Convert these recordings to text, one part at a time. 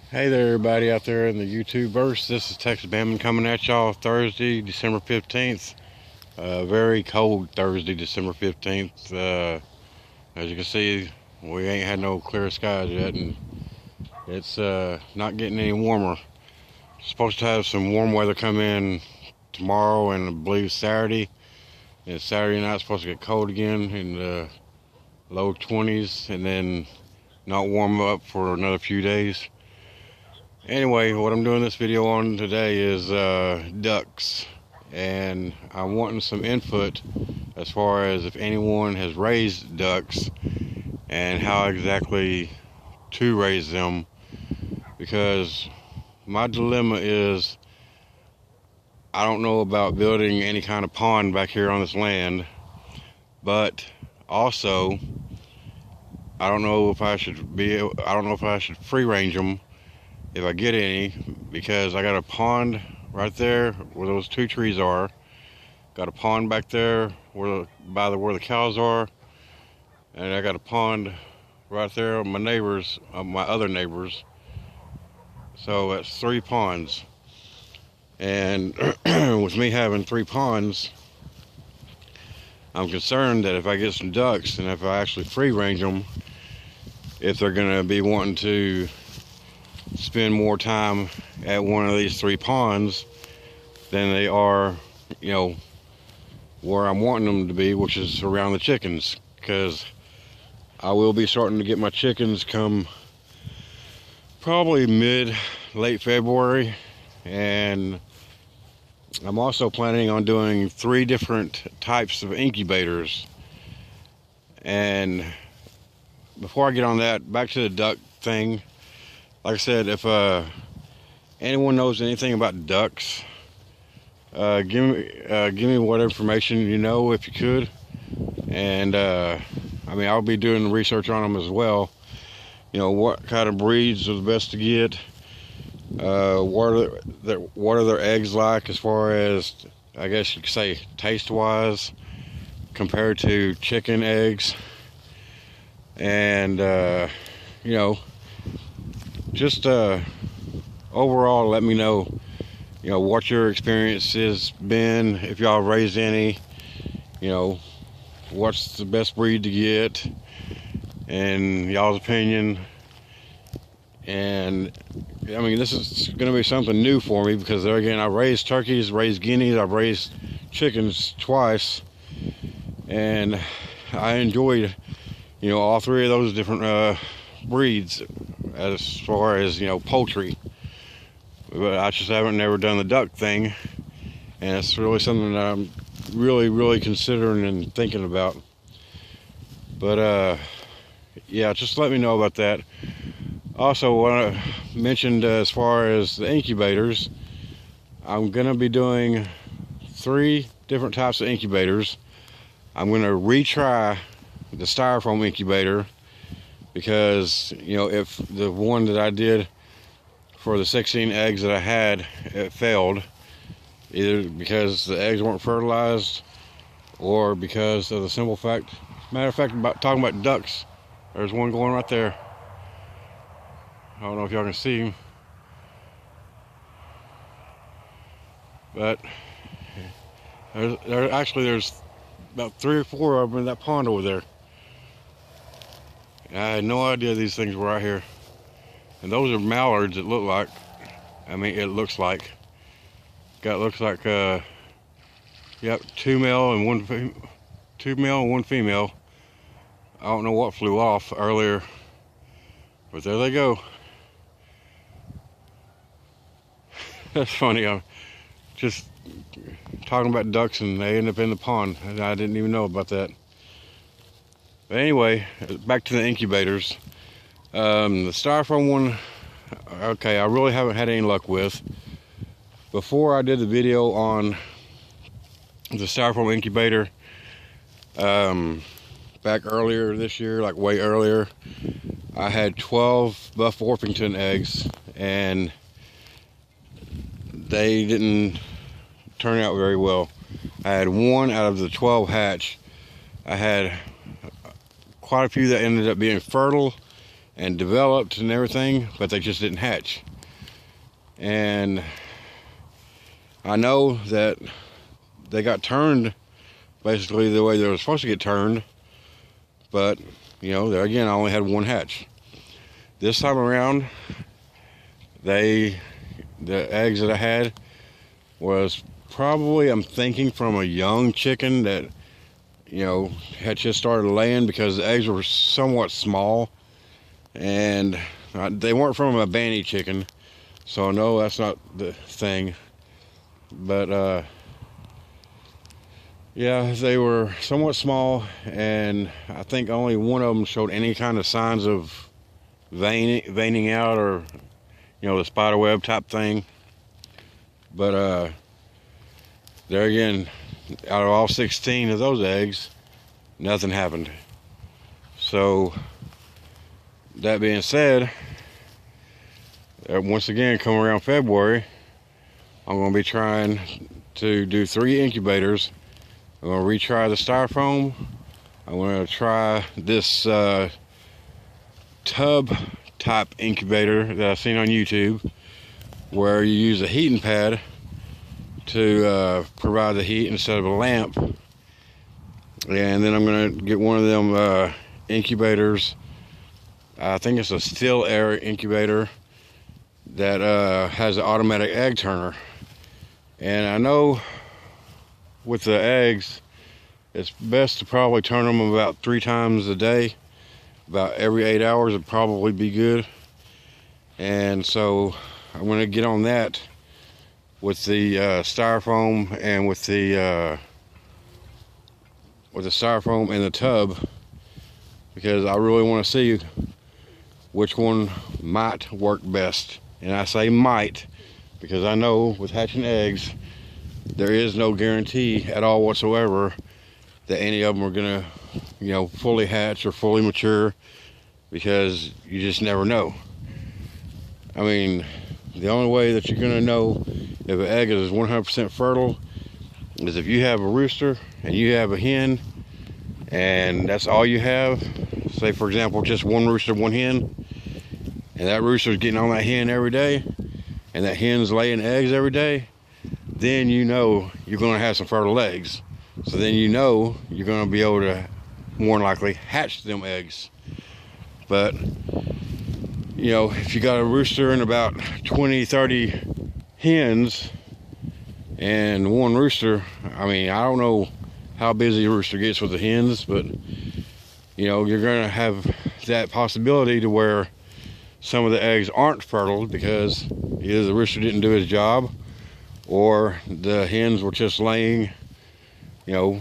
Hey there, everybody out there in the YouTubeverse. This is Texas Bamman coming at y'all Thursday, December 15th. Very cold Thursday, December 15th. As you can see, we ain't had no clear skies yet, and it's not getting any warmer. Supposed to have some warm weather come in tomorrow and I believe Saturday. And Saturday night supposed to get cold again in the low 20s, and then not warm up for another few days. Anyway, what I'm doing this video on today is ducks, and I'm wanting some input as far as if anyone has raised ducks and how exactly to raise them, because my dilemma is I don't know about building any kind of pond back here on this land, but also I don't know if I should free range them if I get any, because I got a pond right there where those two trees are. Got a pond back there where the cows are, and I got a pond right there on my other neighbors. So that's 3 ponds. And with me having 3 ponds, I'm concerned that if I get some ducks and if I actually free range them, if they're gonna be wanting to spend more time at one of these 3 ponds than they are, where I'm wanting them to be, which is around the chickens, because I will be starting to get my chickens come probably late February. And I'm also planning on doing 3 different types of incubators. And before I get on that, back to the duck thing. Like I said, if anyone knows anything about ducks, give me what information you know, if you could. And I'll be doing research on them as well. What kind of breeds are the best to get? What are their eggs like, as far as, I guess you could say, taste-wise, compared to chicken eggs? And just overall, let me know, what your experience has been, if y'all raised any, what's the best breed to get, and y'all's opinion. And this is going to be something new for me, because there again, I've raised turkeys, raised guineas, I've raised chickens twice, and I enjoyed, all 3 of those different breeds as far as poultry. But I just haven't never done the duck thing, and it's really something that I'm really considering and thinking about. But yeah, just let me know about that. Also, what I mentioned as far as the incubators, I'm gonna be doing 3 different types of incubators. I'm gonna retry the styrofoam incubator, because if the one that I did for the 16 eggs that I had, it failed, either because the eggs weren't fertilized or because of the simple fact, matter of fact, talking about ducks, there's one going right there. I don't know if y'all can see him, but there's about 3 or 4 of them in that pond over there. I had no idea these things were right here. And those are mallards, it looks like. Yep, 2 male and 1 female. I don't know what flew off earlier, but there they go. That's funny. I'm just talking about ducks and they end up in the pond, and I didn't even know about that. But anyway, back to the incubators. The styrofoam one, okay, I really haven't had any luck with. Before I did the video on the styrofoam incubator, back earlier this year, like way earlier, I had 12 Buff Orpington eggs, and they didn't turn out very well. I had 1 out of the 12 hatch. I had quite a few that ended up being fertile, and developed and everything, but they just didn't hatch. And I know that they got turned basically the way they were supposed to get turned, but you know, there again, I only had one hatch. This time around, the eggs that I had was probably, I'm thinking, from a young chicken that, you know, had just started laying, because the eggs were somewhat small, and they weren't from a banty chicken, so no, that's not the thing. But yeah, they were somewhat small, and I think only one of them showed any kind of signs of veining out, or, you know, the spider web type thing. But there again, out of all 16 of those eggs, nothing happened. So that being said, once again, come around February, I'm going to be trying to do 3 incubators. I'm going to retry the styrofoam. I'm going to try this tub type incubator that I've seen on YouTube, where you use a heating pad to provide the heat instead of a lamp. And then I'm going to get one of them incubators. I think it's a still air incubator that has an automatic egg turner. And I know with the eggs, it's best to probably turn them about 3 times a day. About every 8 hours would probably be good. And so I'm going to get on that with the styrofoam, and with the styrofoam and the tub, because I really want to see which one might work best. And I say might, because I know with hatching eggs, there is no guarantee at all whatsoever that any of them are gonna, you know, fully hatch or fully mature, because you just never know. I mean, the only way that you're gonna know if an egg is 100% fertile is if you have a rooster and you have a hen, and that's all you have. Say, for example, just one rooster, one hen, and that rooster's getting on that hen every day, and that hen's laying eggs every day, then you know you're going to have some fertile eggs. So then you know you're going to be able to more than likely hatch them eggs. But you know, if you got a rooster and about 20-30 hens and one rooster, I mean, I don't know how busy a rooster gets with the hens, but you know, you're going to have that possibility to where some of the eggs aren't fertile, because either the rooster didn't do his job, or the hens were just laying, you know,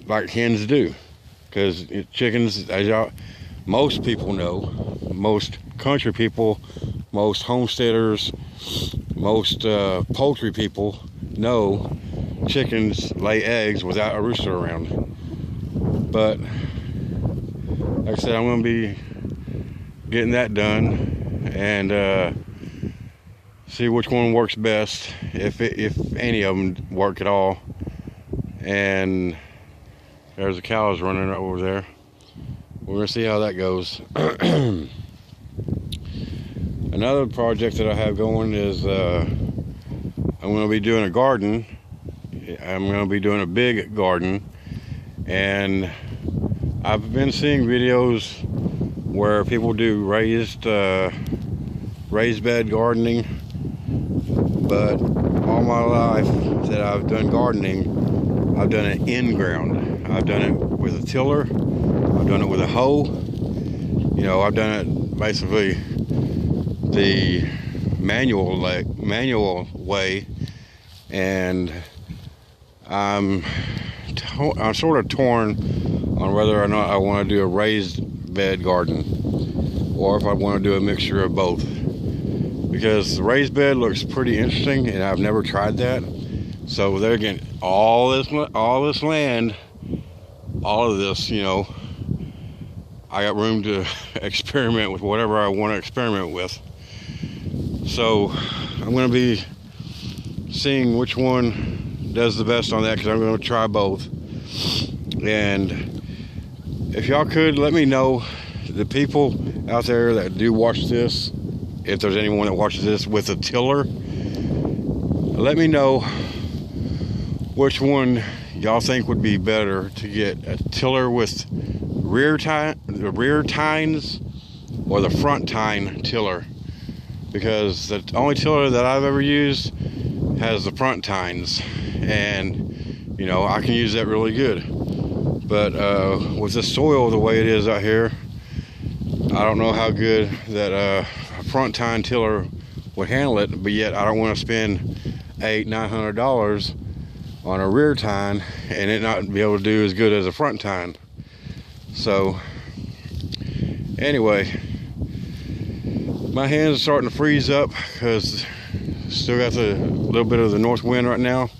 like hens do. Because chickens, as y'all, most people know, most country people, most homesteaders, most poultry people know chickens lay eggs without a rooster around. But like I said, I'm going to be getting that done, and see which one works best, if any of them work at all. And there's the cows running over there. We're gonna see how that goes. Another project that I have going is I'm gonna be doing a garden. I'm gonna be doing a big garden, and I've been seeing videos where people do raised bed gardening, but all my life that I've done gardening, I've done it in ground. I've done it with a tiller, I've done it with a hoe, you know, I've done it basically the manual way, and I'm sort of torn on whether or not I want to do a raised bed garden, or if I want to do a mixture of both, because the raised bed looks pretty interesting, and I've never tried that. So there again, all this land, all of this, you know, I got room to experiment with whatever I want to experiment with. So I'm going to be seeing which one does the best on that, because I'm going to try both. And if y'all could let me know, the people out there that do watch this, if there's anyone that watches this with a tiller, let me know which one y'all think would be better, to get a tiller with rear tines or the front tine tiller, because the only tiller that I've ever used has the front tines, and you know, I can use that really good. But with the soil the way it is out here, I don't know how good that a front tine tiller would handle it, but yet I don't want to spend $800-900 on a rear tine and it not be able to do as good as a front tine. So anyway, my hands are starting to freeze up because still got the little bit of the north wind right now,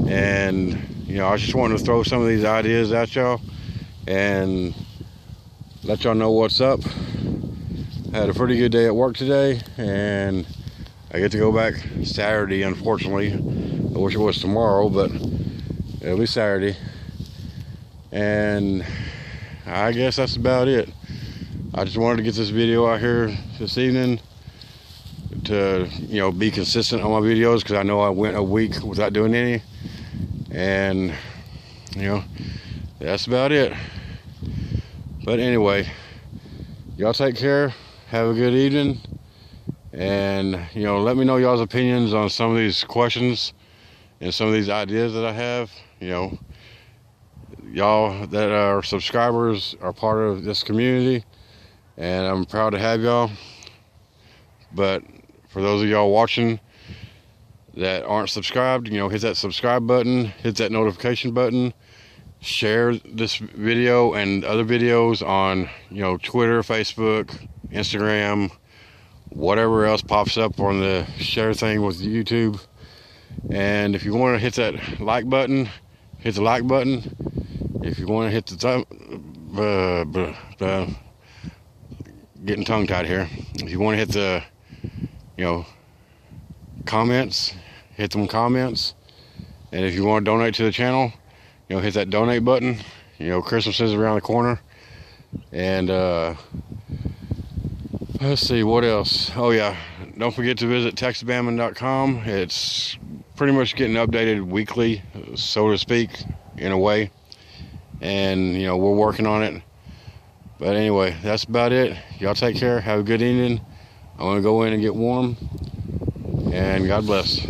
and you know, I just wanted to throw some of these ideas at y'all and let y'all know what's up. I had a pretty good day at work today, and I get to go back Saturday, unfortunately. I wish it was tomorrow, but it'll be Saturday. And I guess that's about it. I just wanted to get this video out here this evening to, you know, be consistent on my videos, because I know I went a week without doing any. And you know, that's about it. But anyway, y'all take care, have a good evening, and you know, let me know y'all's opinions on some of these questions and some of these ideas that I have. You know, y'all that are subscribers are part of this community, and I'm proud to have y'all. But for those of y'all watching that aren't subscribed, you know, hit that subscribe button, hit that notification button, share this video and other videos on, you know, Twitter, Facebook, Instagram, whatever else pops up on the share thing with YouTube. And if you want to hit that like button, hit the like button. If you want to hit the getting tongue tied here. If you want to hit the, you know, comments, hit them comments. And if you want to donate to the channel, you know, hit that donate button. You know, Christmas is around the corner. And let's see what else. Oh yeah, don't forget to visit texasbandman.com. It's pretty much getting updated weekly, so to speak, in a way. And you know, we're working on it. But anyway, that's about it. Y'all take care, have a good evening. I'm gonna go in and get warm, and God bless.